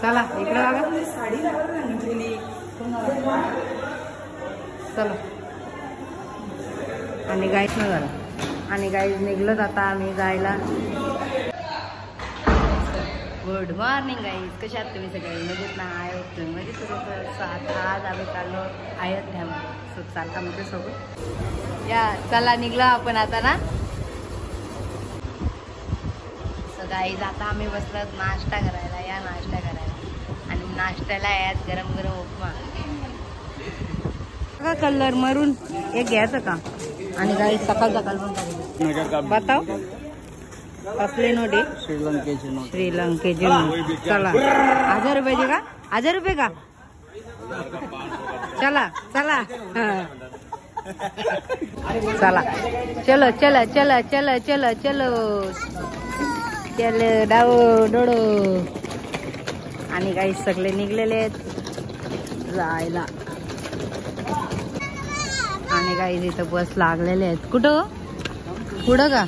चला इकडे बघा चला. आणि गाईच न झाला आणि गाईज निघलोत आता आम्ही जायला. गुड मॉर्निंग गाईज, कशा आहात तुम्ही सगळे? मजेत ना? आयोत म्हणजे तुझं आज आम्ही चाललो अयोध्या चालता आमच्यासोबत या. चला निघलो आपण आता ना. सो गाईज आता आम्ही बसलो नाश्ता करायला. या नाश्ता करायला आणि नाश्त्याला यात गरम गरम उपमा का कलर मरून एक घ्यायचं का. आणि गाईज सकाळ सकाळ पण बताव कसले नोट आहे? श्रीलंकेची नोट. चला 1000 रुपयाची का? 1000 रुपये का? चला चला चला चलो चलो चलो चलो चलो चलो चलो डाओ डोडो. आणि काही सगळे निघलेले आहेत जायला. आणि काही इथं बस लागलेले आहेत. कुठं पुढं का?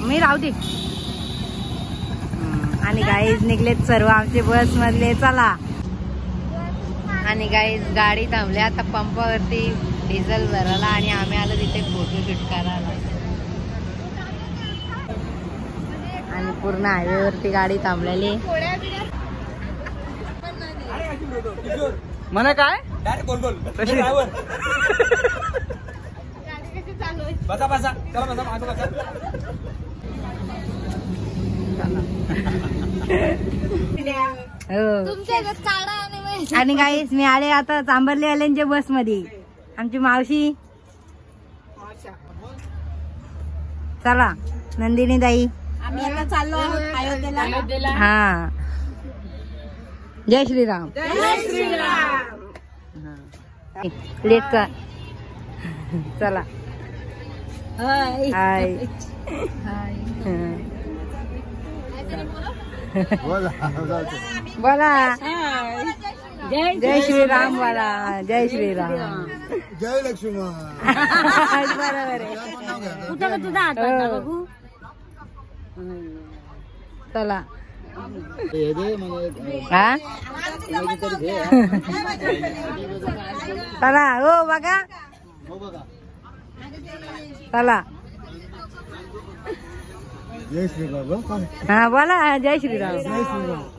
मी राहू दे. आणि गाईज निघलेत सर्व आमचे बस मधले. चला. आणि गाईज गाडी थांबली आता पंपावरती डिझेल भरायला आणि आम्ही आलो तिथे फोटोशूट करायला. आणि पूर्ण हायवे वरती गाडी थांबलेली. म्हणे काय कशी बसा बसा चला बसा मागं बसा. आणि गाईस मी आले आता चांबरली आल्यांच्या बस मध्ये. आमची मावशी. चला नंदिनी ताई आम्ही आता चाललो अयोध्येला. हा जय श्रीराम. जय श्रीराम. लेट कर. चला हाय हाय बोला जय श्रीराम. बोला जय श्रीराम. जय लक्ष्मण. बरोबर आहे. कुठं तुझा हात बघू. चला हा चला हो बघा. चला जय श्रीराम. हा बोला जय श्रीराम.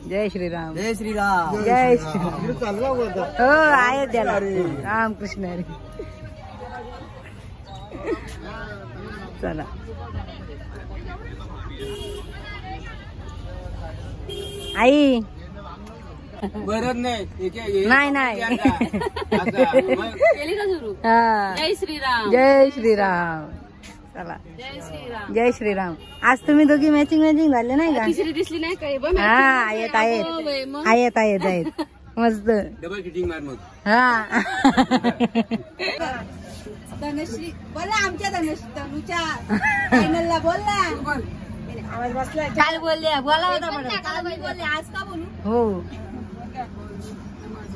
जय श्रीराम. जय श्रीराम. जय श्रीराम. हो अयोध्याला रामकृष्ण हरी. चला आई बरं नाही नाही जय श्रीराम. जय श्रीराम. चला जय श्रीराम. आज तुम्ही दोघी मॅचिंग झाले नाही का? तिसरी दिसली नाही काय? हा आहेत आहेत आहेत आहेत आहेत मस्त. डबल किटिंग मार मग. हा धनश्री बोला आमच्या तनुच्या चॅनलला बोलला. आवाज बसला. काल बोलले बोला होता पण बोलले आज का बोलू. हो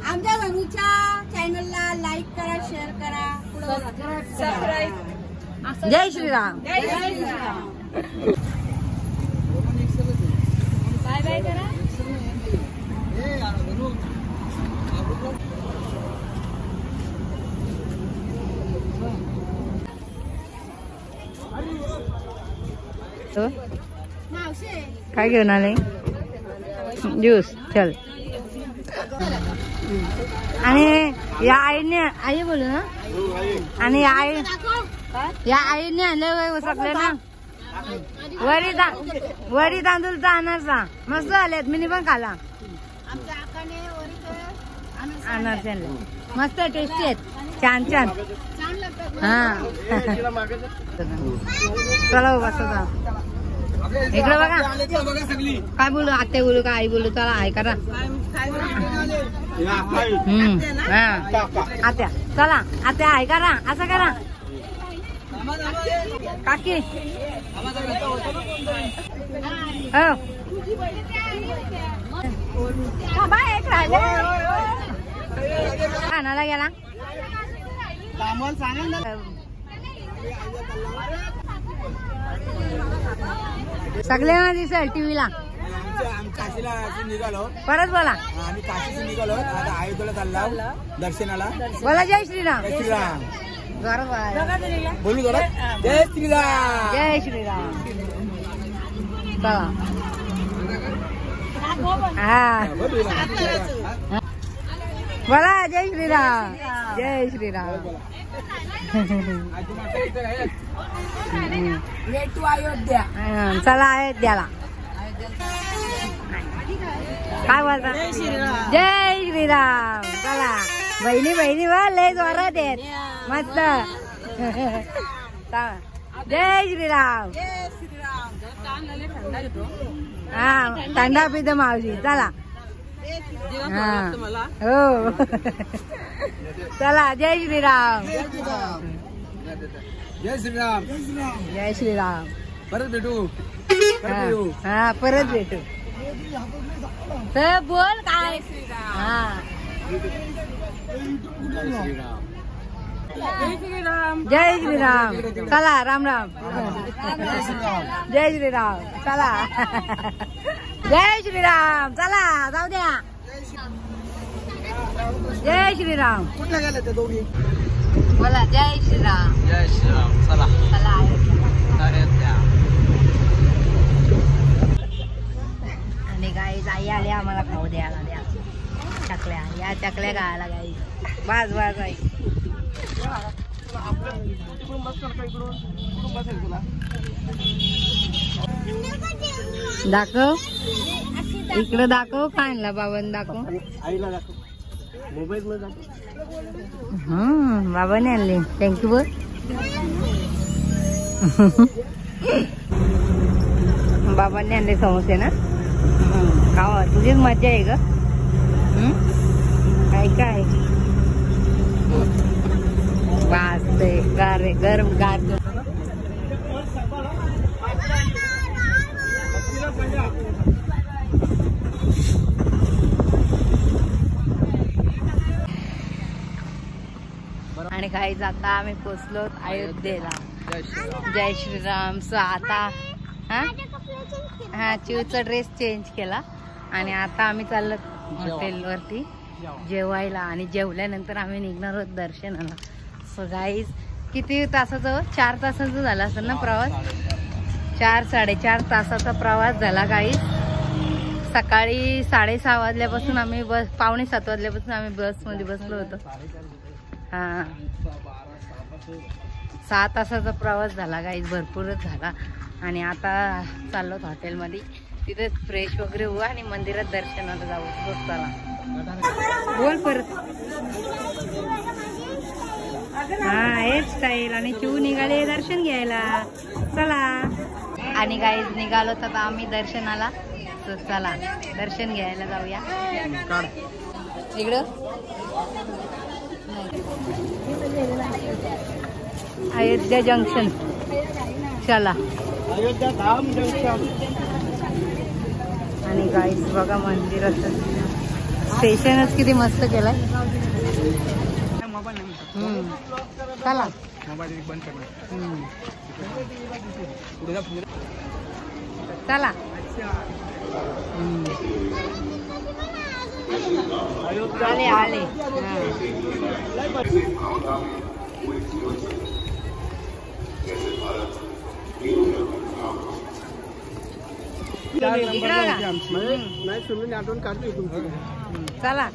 आमच्या धनुच्या चॅनलला लाईक करा, शेअर करा, सबस्क्राईब. जय श्रीराम. जय श्रीराम. बाय बाय करा. काय घेऊन आले? ज्यूस. चल. आणि या आईने आई बोलू ना. आणि या आईने आणलं सगळे ना वरी तांदूळचा अनारसा मस्त झालेत. मी पण खाला अनारसे आणले मस्त टेस्टी आहेत. छान छान. हा चला बसा. इकडे बघा काय बोलू. आत्या बोलू का आई बोलू. चला आई करा. आत्या चला आत्या आई करा. असं करा काकी. हो खानाला गेला. सगळ्यांना दिसेल टीव्हीला. काशीला निघालो, परत बोला. आम्ही काशीला निघालो, आता अयोध्येला चाललो दर्शनाला. बोला जय श्रीराम. जय श्रीराम बोलू जरा. जय श्रीराम. जय श्रीराम. चला हा बोला जय श्रीराम. जय श्रीराम. अयोध्या. चला अयोध्याला. काय बोलता. जय श्रीराम. चला बहिणी बहिणी वा लय जोरात आहेत मस्त. जय श्रीराम. हा थंडा पितो मावशी. चला हा हो चला जय श्रीराम. जय श्रीराम. जय श्रीराम. परत भेटू. हा परत भेटू. तर बोल काय. हा जय श्रीराम. चला राम राम. जय श्रीराम. चला जय श्रीराम. चला जाऊ द्या. जय श्रीराम. कुठला गेला त्या दोघी. बोला जय श्रीराम. जय श्रीराम. चला चला आणि गाईज आई आली आम्हाला खाऊ द्यायला. द्या चकल्या. या चकल्या खायला गाई. वाज वाज आई. दाखव इकडे. दाखव काय आणला बाबांनी. दाखव आईला दाखव. मोबाईल मध्ये दाखव. बाबाने आणले. थँक्यू बोल. बाबांनी आणले समोसे ना. खावा तुझीच मजा आहे ग. काय काय वाजते गार गरम गार. आणि काही आता आम्ही पोचलो अयोध्येला. जय श्रीराम. सो आता हा चिवचा ड्रेस चेंज केला आणि आता आम्ही चाललो हॉटेलवरती जेवायला. आणि जेवल्यानंतर आम्ही निघणार आहोत दर्शनाला. सो गाईज किती तासाचं. 4 तासाचं झाला असेल ना प्रवास. 4-4.5 तासाचा प्रवास झाला गाईज. सकाळी 6:30 वाजल्यापासून आम्ही बस 6:45 वाजल्यापासून आम्ही बसमध्ये बसलो होतो. हा 6 तासाचा प्रवास झाला गाईज. भरपूरच झाला. आणि आता चाललो हॉटेलमध्ये. तिथे फ्रेश वगैरे होऊ आणि मंदिरात दर्शनाला जाऊ. बस चला बोल परत. हा हेच स्टाईल. आणि चिऊ निघाले दर्शन घ्यायला. चला आणि गाईज निघालो तर आम्ही दर्शनाला. तर चला दर्शन घ्यायला जाऊया. इकडं अयोध्या जंक्शन. चला अयोध्या धाम जंक्शन. आणि गाईज बघा मंदिराचं स्टेशनच किती मस्त केलंय. चला चला आले आले. नाही सोडून आठवण काढली तुमची. चला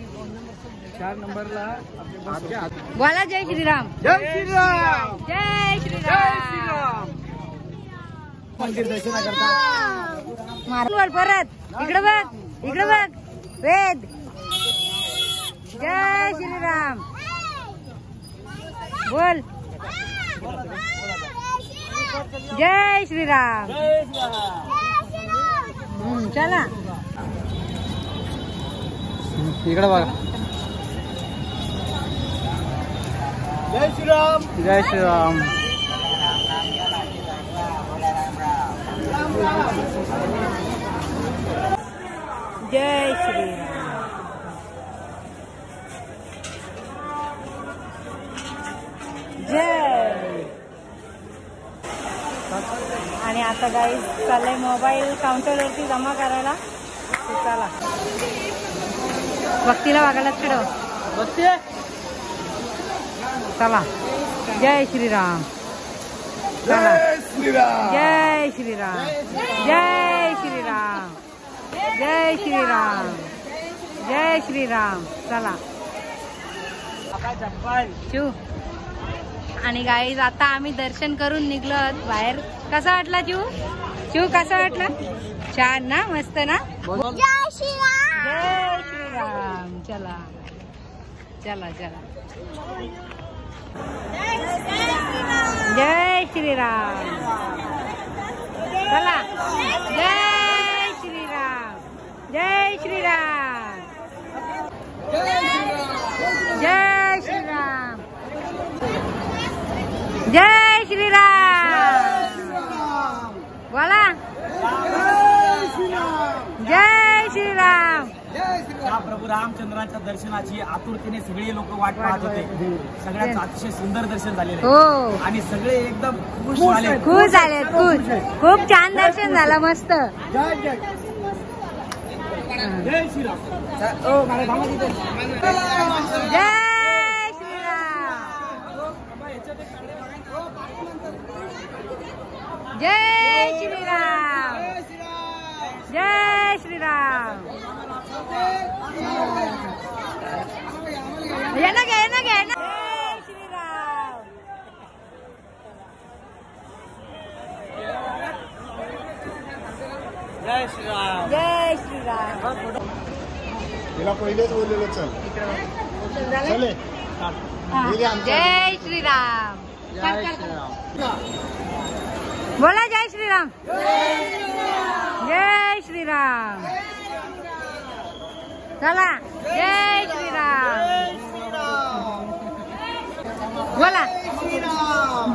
4 नंबरला बोला जय श्रीराम. जय श्रीराम. जय श्रीराम. मंदिर दर्शन करता. मारून परत. इकडे बघ. इकडे बघ. वेद. जय श्रीराम बोल. जय श्रीराम. चला इकडे बघा. जय श्रीराम. जय श्रीराम. जय श्रीराम. जय आता गाईज चाललंय मोबाईल काउंटरवरती जमा करायला. चला भक्तीला वागायला खेळव. चला जय श्रीराम. चला जय श्रीराम जय श्रीराम जय श्रीराम जय श्रीराम. चला चू. आणि गाईज आता आम्ही दर्शन करून निघलो बाहेर. कसा वाटला चू? चू कसा वाटला? छान ना? मस्त ना? जय श्रीराम जय श्रीराम. चला चला चला जय श्रीराम. चला जय श्रीराम जय श्रीराम जय श्रीराम जय श्रीराम. बोला जय श्रीराम. प्रभू रामचंद्राच्या दर्शनाची आतुरतेने सगळे लोक वाट पाहत होते. सगळ्यांचं अतिशय सुंदर दर्शन झालेलं हो. आणि सगळे एकदम खुश झाले. खुश झाले. खुश. खूप छान दर्शन झालं. मस्त. जय श्रीराम. जय श्रीराम जय श्रीराम जय श्रीराम. ये ना घे ना घे ना. जय श्रीराम. जय श्रीराम जय श्रीराम. तिला पहिलेच बोललेलो चल चले. जय श्रीराम. बोला जय श्रीराम जय श्रीराम. चला जय श्रीराम. बोला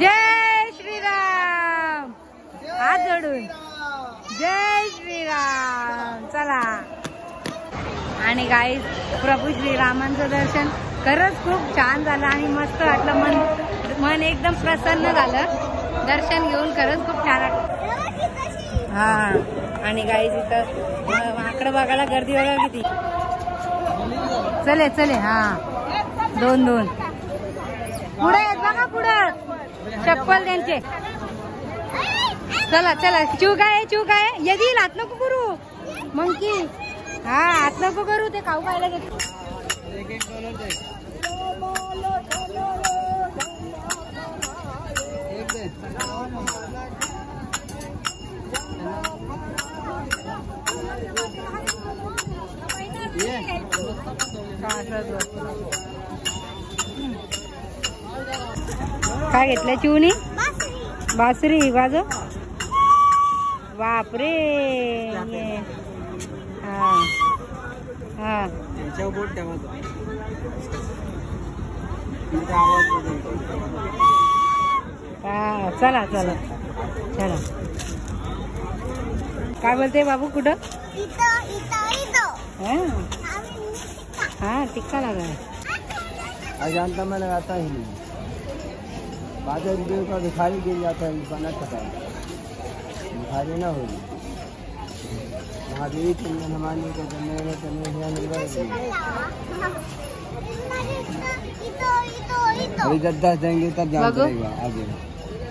जय श्रीराम. हात जोडून जय श्रीराम. चला. आणि गाईज प्रभू श्रीरामांचं दर्शन खरंच खूप छान झालं आणि मस्त वाटलं. मन एकदम प्रसन्न झालं. दर्शन घेऊन खरंच खूप छान वाटलं. हा. आणि गाईज इथं आकडं बघायला गर्दी बघा किती. चले चले. हा 2-2 पुढे आहेत बघा. पुढं चप्पल त्यांचे. चला चला. चू काय चू काय येईल. हात नको करू मंकी. हा हात नको करू. ते खाऊ खायला घेते. काय घेतलं चिवणी? बासरी वाजव. बापरे. हा हा. चला चला चला. काय बोलते बाबू? कुठं? हाँ टिक्का लगा है. अजानता में लगाता ही नहीं. 12 रुपये का भिखारी गिर जाता है. बना था भिखारी ना होगी. महादेवी चंदन हमारे को अभी 10 देंगे तब जान जाएगा आगे.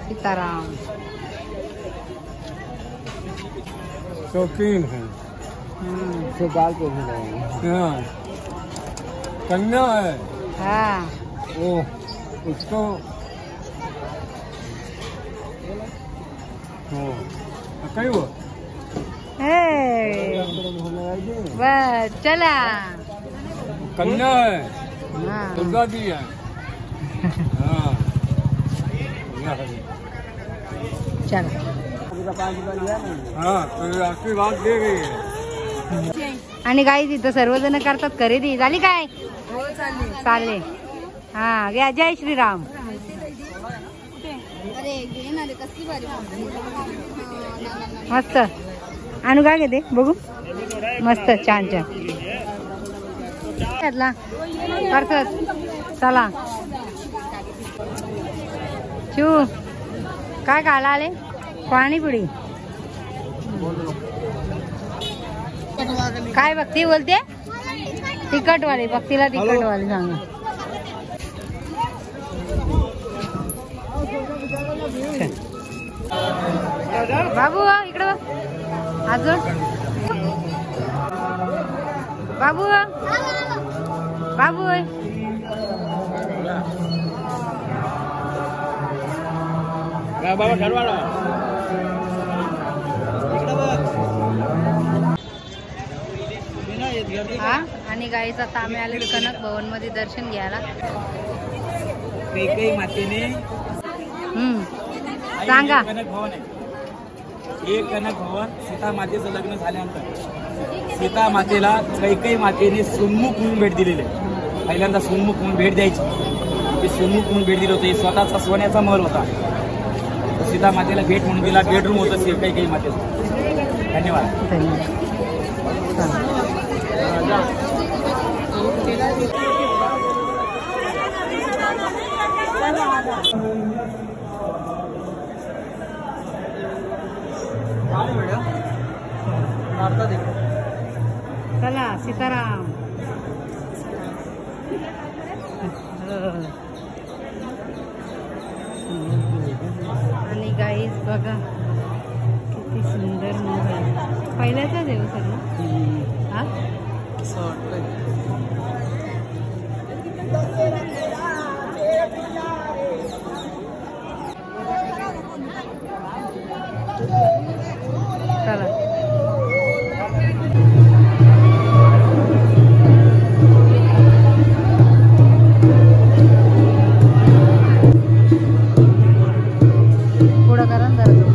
सीताराम शौकीन है. तो बाल को भी कन्या है. हाँ वो उसको कहीं वो बस चला. कन्या है. हाँ दुर्गा जी है. हाँ चला. हाँ तो आशीर्वाद दे गई है. आणि गाईज इथं सर्वजण करतात खरेदी. झाली काय? चालले. हा घ्या. जय श्रीराम. मस्त. आणू काय घेते बघू. मस्त छान छान घेतला. करतात. चला चू काय खायला आले? पाणीपुरी. काय भक्ती बोलते? तिखटवाली. भक्तीला तिखटवाली सांगा. बाबू इकडे बघ. अजून बाबू बाबू हा. आणि गाईच आता आम्ही आले कनक भवन मध्ये दर्शन घ्यायला. कैकई मातेने सांगा. कनक भवन आहे. हे कनक भवन सीता मातेचं लग्न झाल्यानंतर सीता मातेला कैकई मातेने सुन्मुख म्हणून भेट दिलेली आहे. पहिल्यांदा सुन्मुख म्हणून भेट द्यायची. ते सुन्मुख म्हणून भेट दिलं होतं. हे स्वतःचा सोन्याचा महल होता. सीता मातेला भेट म्हणून दिला. बेडरूम होतं कैकई मातेचं. धन्यवाद. चला सीताराम. आणि गाईज बघा किती सुंदर मोर. पहिल्याचाच आहे सर्व. हा चला. पुढं करा ना जरा.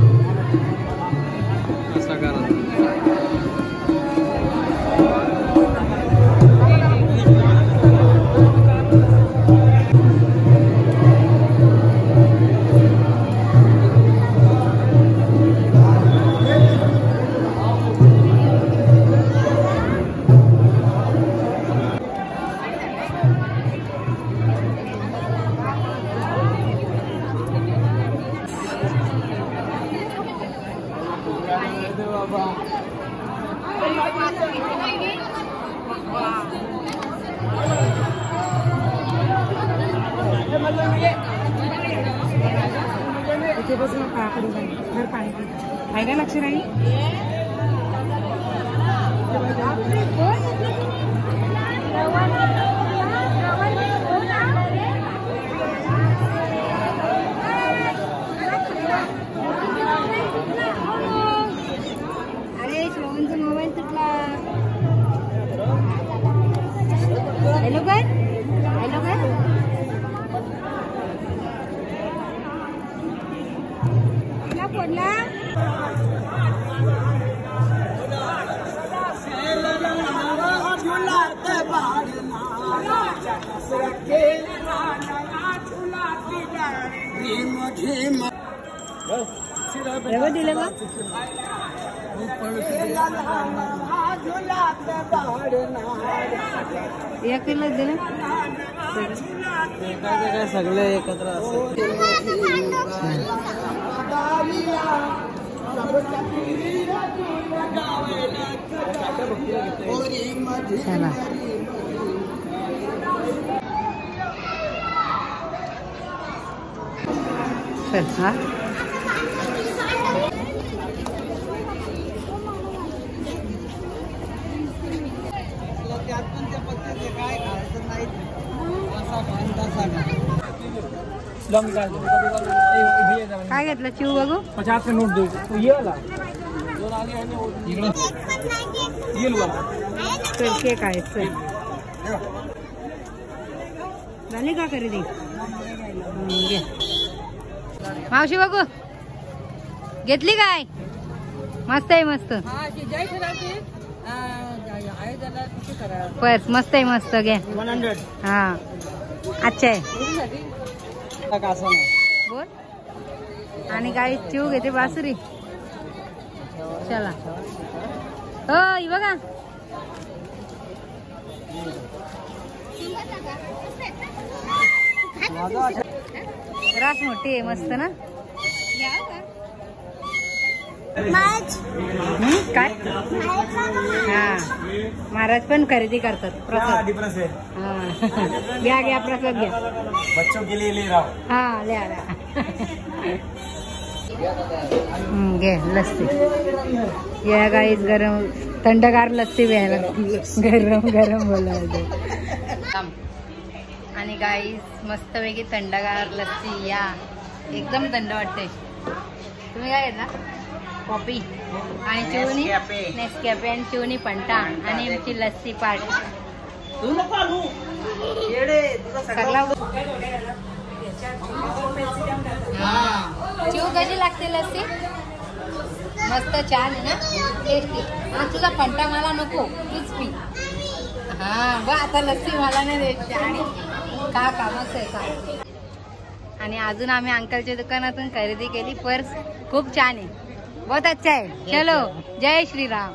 इथे बसून काकडे घर पाणी खायला लक्ष राहील. अरे श्रवणचा मोबाईल तुटला. हॅलो काय? हॅलो काय? फोनला दिलं का? एक किलो दिलं. काय सगळे एकत्र चला. चल हा. काय घेतलं चिव बघू. 50 का नोट दे. ये वाला चल केक आहे. चल झाली का खरेदी. घे मावशी बघू. घेतली काय? मस्त आहे. मस्त पर्स मस्त आहे. मस्त घ्या. 100. हा अच्छा आहे. बोल. आणि काय चिव घेते बासुरी. चला हो ही बघा. रास मोठी आहे. मस्त ना. काय हा महाराज पण खरेदी करतात प्रसाद. डिफरन्स है. हा घ्या घ्या प्रसाद घ्या. बच्चों के लिए ले रहा हूँ. हा लिहा घे लस्सी. या गाईस गरम थंडगार लस्सी प्यायला गरम गरम बोलायचं. आणि गाईस मस्तपैकी थंडगार लस्सी या एकदम थंड वाटते. तुम्ही काय घेतला? कॉफी आणि चिवणी नेसकॅफे आणि चिवणी पंटा आणि आमची लस्सी पाट सगळा. चिव कशी लागते लस्सी? मस्त छान आहे ना टेस्टी. हा तुझा पंटा मला नको तूच पी. हा बघ आता लस्सी मला नाही द्यायची. आणि का कामच आहे का. आणि अजून आम्ही अंकलच्या दुकानातून खरेदी केली. पर्स खूप छान आहे. बहुत अच्छा आहे. चलो जय श्रीराम.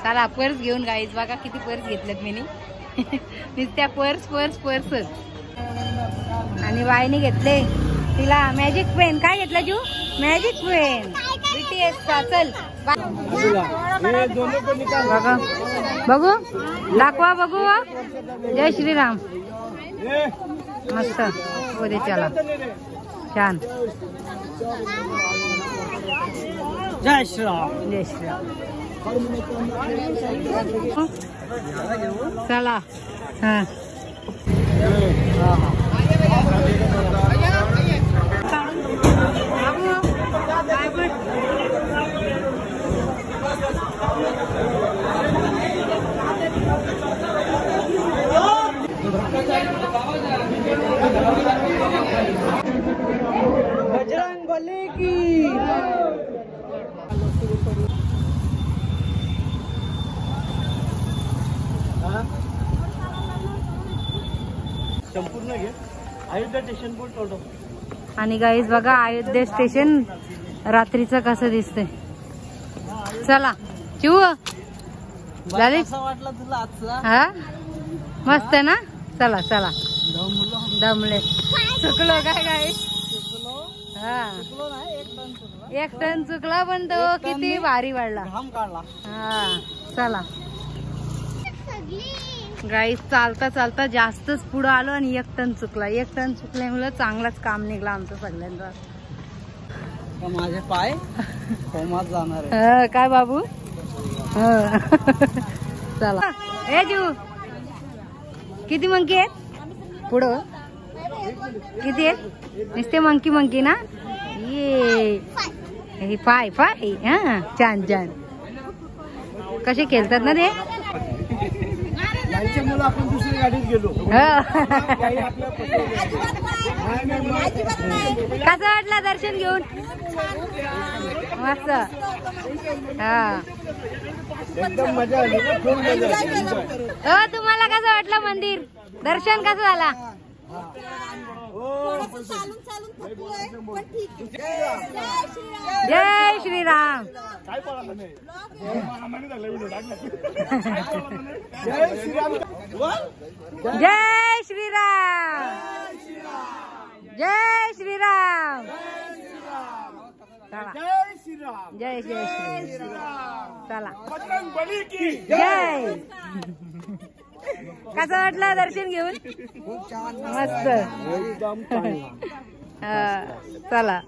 चला पर्स घेऊन गाईज. बघा किती पर्स घेतलेत मी नुसत्या पर्स पर्स पर्सच. आणि बाईने घेतले तिला मॅजिक पेन. काय घेतलं जू? मॅजिक पेन BTS चा. चल बघा बघू दाखवा बघू. जय श्रीराम मस्त होते. चला छान. जय श्रीराम. जय श्रीराम. चला हा बजरंग बली की. संपूर्ण घे. अयोध्या स्टेशन पण टोटो. आणि गाईज बघा अयोध्या स्टेशन रात्रीचं कसं दिसतंय. चला चिव झाली. वाटलं तुला आजचा? हा मस्त ना. चला चला दमले. चुकलो काय काय. हा 1 टन चुकला पण तो किती भारी वाढला. घाम काढला. हा चला गाईस. चालता चालता जास्तच पुढं आलो आणि 1 टन चुकला. 1 टन चुकल्यामुळे चांगलाच काम निघला आमचं सगळ्यांचा. माझे पाय कोमात जाणार आहे. काय बाबू. चला ए जीव किती मंकी आहेत पुढं? किती आहेत? नुसते मंकी मंकी ना. ये पाय पाय. हा छान छान. कसे खेळतात ना ते. आपण दुसरी गाडीत गेलो. कसं वाटलं दर्शन घेऊन? मस्त. हा एकदम मजा आली. तुम्हाला कसं वाटलं मंदिर? दर्शन कसं झाला? जय श्रीराम. जय श्रीराम. जय श्रीराम. जय श्रीराम. जय श्रीराम. जय जय श्रीराम. चला बजरंग बली की जय. कसं वाटलं दर्शन घेऊन? मस्त. एकदम चला